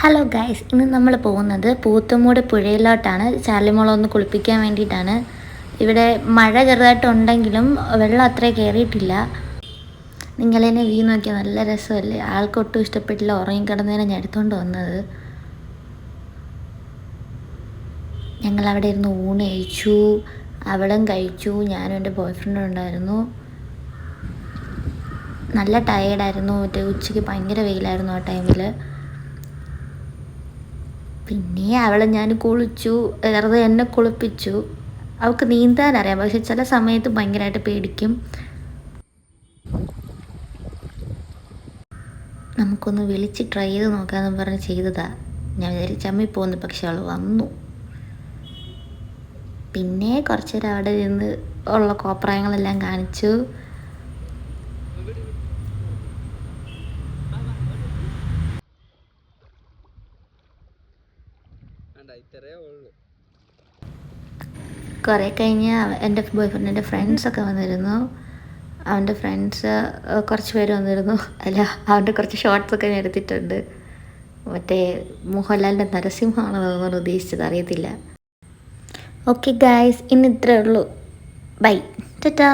Hello guys, ഇന്ന് നമ്മൾ പോകുന്നത് പൂത്തുമൂട് പുഴയിലോട്ടാണ്. ചാലിമോളെ ഒന്ന് കുളിപ്പിക്കാൻ വേണ്ടിയിട്ടാണ്. ഇവിടെ മഴ ചെറുതായിട്ടുണ്ടെങ്കിലും വെള്ളം അത്ര കയറിയിട്ടില്ല. നിങ്ങളെന്നെ വ്യൂ നോക്കിയാൽ നല്ല രസമല്ലേ? ആൾക്കൊട്ടും ഇഷ്ടപ്പെട്ടില്ല, ഉറങ്ങിക്കിടന്നതിനെ ഞാൻ എടുത്തുകൊണ്ട് വന്നത്. ഞങ്ങളവിടെ ഇരുന്ന് ഊണ് കഴിച്ചു, അവളും കഴിച്ചു, ഞാനും എൻ്റെ ബോയ്ഫ്രണ്ടും ഉണ്ടായിരുന്നു. നല്ല ടയേർഡായിരുന്നു. ഉച്ചയ്ക്ക് ഭയങ്കര വെയിലായിരുന്നു ആ ടൈമിൽ. പിന്നെ അവളെ ഞാൻ കുളിച്ചു, വെറുതെ എന്നെ കുളിപ്പിച്ചു. അവൾക്ക് നീന്താൻ അറിയാം, പക്ഷെ ചില സമയത്ത് ഭയങ്കരമായിട്ട് പേടിക്കും. നമുക്കൊന്ന് വിളിച്ച് ട്രൈ ചെയ്ത് നോക്കാമെന്ന് പറഞ്ഞ് ചെയ്തതാ. ഞാൻ ചമ്മി പോകുന്നു, പക്ഷെ അവൾ വന്നു. പിന്നെ കുറച്ച് നേരം അവിടെ നിന്ന് ഉള്ള കോപ്രായങ്ങളെല്ലാം കാണിച്ചു. കുറേ കഴിഞ്ഞ് എൻ്റെ ബോയ്ഫ്രണ്ടിൻ്റെ ഫ്രണ്ട്സൊക്കെ വന്നിരുന്നു. അവൻ്റെ ഫ്രണ്ട്സ് കുറച്ച് പേര് വന്നിരുന്നു. അല്ല, അവൻ്റെ കുറച്ച് ഷോർട്സൊക്കെ ഞാൻ എടുത്തിട്ടുണ്ട്. മറ്റേ മോഹൻലാലിൻ്റെ നരസിംഹമാണെന്ന് തോന്നുന്നു ഉദ്ദേശിച്ചത്, അറിയത്തില്ല. ഓക്കെ ഗായ്സ്, ഇന്ന് ഇത്രയേ ഉള്ളൂ. ബൈ, ടാറ്റാ.